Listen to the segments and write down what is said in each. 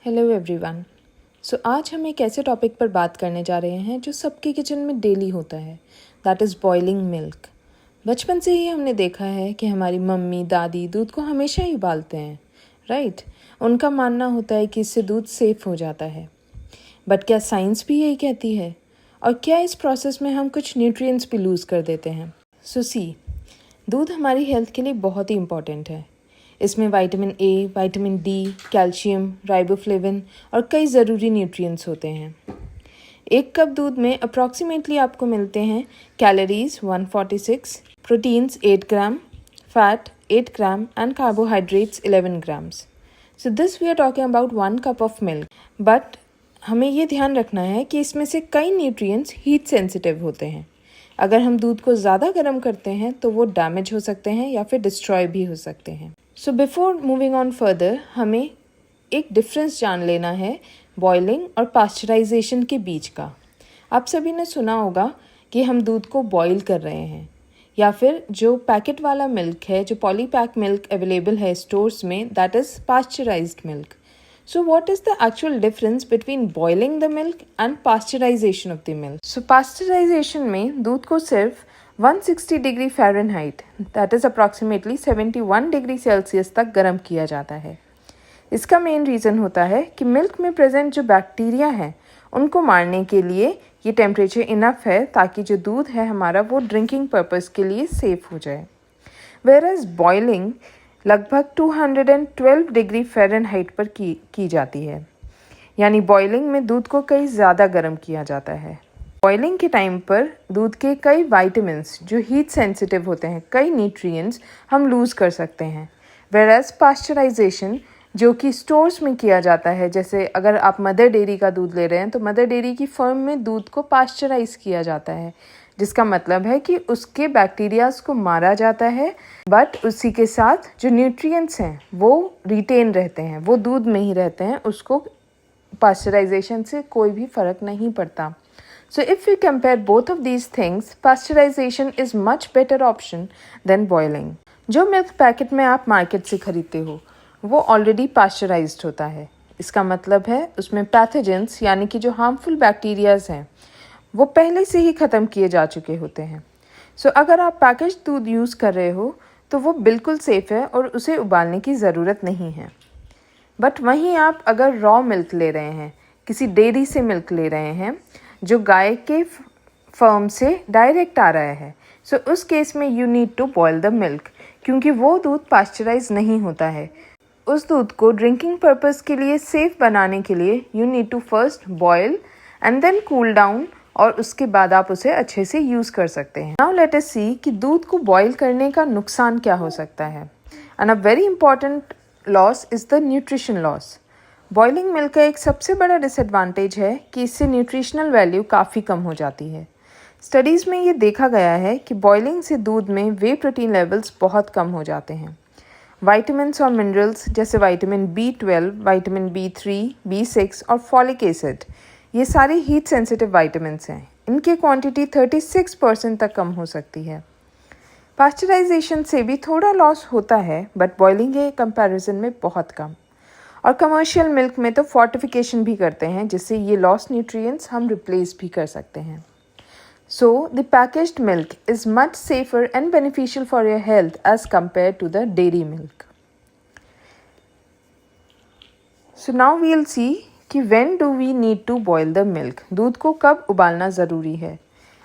Hello everyone. आज हम एक ऐसे टॉपिक पर बात करने जा रहे हैं जो सबके किचन में डेली होता है, दैट इज़ बॉइलिंग मिल्क। बचपन से ही हमने देखा है कि हमारी मम्मी दादी दूध को हमेशा ही उबालते हैं, राइट। उनका मानना होता है कि इससे दूध सेफ हो जाता है। बट क्या साइंस भी यही कहती है? और क्या इस प्रोसेस में हम कुछ न्यूट्रिएंट्स भी लूज़ कर देते हैं? दूध हमारी हेल्थ के लिए बहुत ही इम्पॉर्टेंट है। इसमें vitamin A, vitamin D, calcium, riboflavin और कई ज़रूरी न्यूट्रिएंट्स होते हैं। एक कप दूध में अप्रॉक्सीमेटली आपको मिलते हैं calories 146, proteins 8 gram, fat 8 gram and carbohydrates 11 grams. So this we are talking about 1 cup of milk. But हमें ये ध्यान रखना है कि इसमें से कई न्यूट्रिएंट्स हीट सेंसिटिव होते हैं। अगर हम दूध को ज़्यादा गर्म करते हैं तो वो डैमेज हो सकते हैं या फिर डिस्ट्रॉय भी हो सकते हैं। So before moving on further, हमें एक डिफरेंस जान लेना है बॉइलिंग और पास्चराइजेशन के बीच का। आप सभी ने सुना होगा कि हम दूध को बॉईल कर रहे हैं, या फिर जो पैकेट वाला मिल्क है, जो पॉलीपैक मिल्क अवेलेबल है स्टोर्स में, that is pasteurised milk. So what is the actual difference between boiling the milk and pasteurization of the milk? So pasteurization में दूध को सिर्फ 160 degree Fahrenheit, that is approximately 71 degree Celsius तक गर्म किया जाता है। इसका मेन रीज़न होता है कि मिल्क में प्रेजेंट जो बैक्टीरिया हैं उनको मारने के लिए ये टेम्परेचर इनफ है ताकि जो दूध है हमारा वो ड्रिंकिंग पर्पज़ के लिए सेफ़ हो जाए। Whereas बॉइलिंग लगभग 212 डिग्री फ़ारेनहाइट पर की जाती है, यानी बॉइलिंग में दूध को कई ज़्यादा गर्म किया जाता है। बॉइलिंग के टाइम पर दूध के कई वाइटामिन्स जो हीट सेंसिटिव होते हैं, कई न्यूट्रिएंट्स हम लूज़ कर सकते हैं। वेराज पास्चराइजेशन जो कि स्टोर्स में किया जाता है, जैसे अगर आप मदर डेयरी का दूध ले रहे हैं तो मदर डेयरी की फर्म में दूध को पास्चराइज किया जाता है, जिसका मतलब है कि उसके बैक्टीरियाज को मारा जाता है, बट उसी के साथ जो न्यूट्रिएंट्स हैं वो रिटेन रहते हैं, वो दूध में ही रहते हैं। उसको पास्चराइजेशन से कोई भी फ़र्क नहीं पड़ता। So if we compare both of these things, pasteurisation is much better option than boiling. जो मिल्क पैकेट में आप मार्केट से ख़रीदते हो वो ऑलरेडी पास्चराइज्ड होता है। इसका मतलब है उसमें पैथोजेंस यानी कि जो हार्मफुल बैक्टीरियाज हैं वो पहले से ही ख़त्म किए जा चुके होते हैं। सो अगर आप पैकेज दूध यूज़ कर रहे हो तो वो बिल्कुल सेफ़ है और उसे उबालने की ज़रूरत नहीं है। बट वहीं आप अगर रॉ मिल्क ले रहे हैं, किसी डेयरी से मिल्क ले रहे हैं जो गाय के फर्म से डायरेक्ट आ रहा है, सो उस केस में you need to boil the milk, क्योंकि वो दूध पास्चराइज नहीं होता है। उस दूध को ड्रिंकिंग पर्पज़ के लिए सेफ़ बनाने के लिए you need to first boil and then cool down, और उसके बाद आप उसे अच्छे से यूज़ कर सकते हैं। नाउ लेट अस सी कि दूध को बॉईल करने का नुकसान क्या हो सकता है। And a very important loss is the nutrition loss. Boiling milk का एक सबसे बड़ा डिसएडवांटेज है कि इससे न्यूट्रिशनल वैल्यू काफ़ी कम हो जाती है। स्टडीज़ में ये देखा गया है कि बॉइलिंग से दूध में वे प्रोटीन लेवल्स बहुत कम हो जाते हैं। वाइटामिन्स और मिनरल्स जैसे vitamin B12, vitamin B3, B6 और फॉलिक एसिड, ये सारे हीट सेंसिटिव वाइटामिन्स हैं। इनकी क्वांटिटी 36% तक कम हो सकती है। पास्चराइजेशन से भी थोड़ा लॉस होता है, बट बॉइलिंग के कंपैरिजन में बहुत कम। और कमर्शियल मिल्क में तो फोर्टिफिकेशन भी करते हैं, जिससे ये लॉस न्यूट्रिएंट्स हम रिप्लेस भी कर सकते हैं। So, the packaged milk is much safer and beneficial for your health as compared to the dairy milk. So now we'll see कि when do we need to boil the milk? दूध को कब उबालना ज़रूरी है।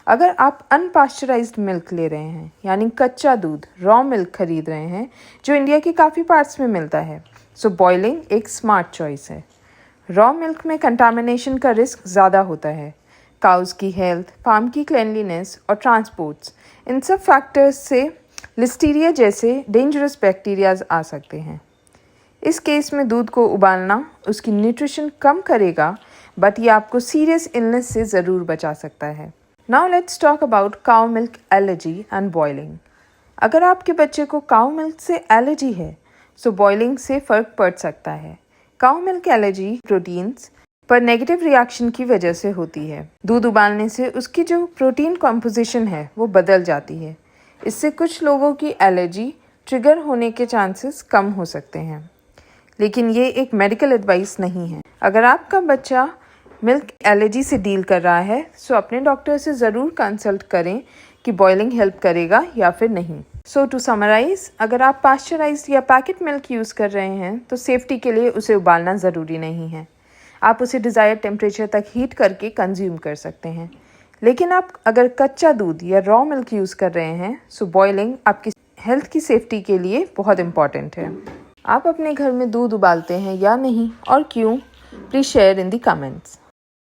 अगर आप अनपास्चराइज्ड मिल्क ले रहे हैं, यानी कच्चा दूध, रॉ मिल्क खरीद रहे हैं जो इंडिया के काफ़ी पार्ट्स में मिलता है, सो बॉइलिंग एक स्मार्ट चॉइस है। रॉ मिल्क में कंटामिनेशन का रिस्क ज़्यादा होता है। काउज़ की हेल्थ, फार्म की क्लेanलीनेस और ट्रांसपोर्ट्स, इन सब फैक्टर्स से लिस्टीरिया जैसे डेंजरस बैक्टीरियाज आ सकते हैं। इस केस में दूध को उबालना उसकी न्यूट्रिशन कम करेगा, बट ये आपको सीरियस इलनेस से ज़रूर बचा सकता है। Now let's talk about cow milk allergy and boiling. अगर आपके बच्चे को काउ मिल्क से एलर्जी है, सो बॉइलिंग से फ़र्क पड़ सकता है। काउ मिल्क एलर्जी प्रोटीन्स पर नेगेटिव रिएक्शन की वजह से होती है। दूध उबालने से उसकी जो प्रोटीन कॉम्पोजिशन है वो बदल जाती है। इससे कुछ लोगों की एलर्जी ट्रिगर होने के चांसेस कम हो सकते हैं। लेकिन ये एक मेडिकल एडवाइस नहीं है। अगर आपका बच्चा मिल्क एलर्जी से डील कर रहा है सो अपने डॉक्टर से ज़रूर कंसल्ट करें कि बॉइलिंग हेल्प करेगा या फिर नहीं। सो टू समराइज, अगर आप पास्चराइज्ड या पैकेट मिल्क यूज़ कर रहे हैं तो सेफ्टी के लिए उसे उबालना ज़रूरी नहीं है। आप उसे डिज़ायर्ड टेम्परेचर तक हीट करके कंज्यूम कर सकते हैं। लेकिन आप अगर कच्चा दूध या रॉ मिल्क यूज़ कर रहे हैं सो बॉइलिंग आपकी हेल्थ की सेफ्टी के लिए बहुत इम्पॉर्टेंट है। आप अपने घर में दूध उबालते हैं या नहीं और क्यों? Please share in the comments.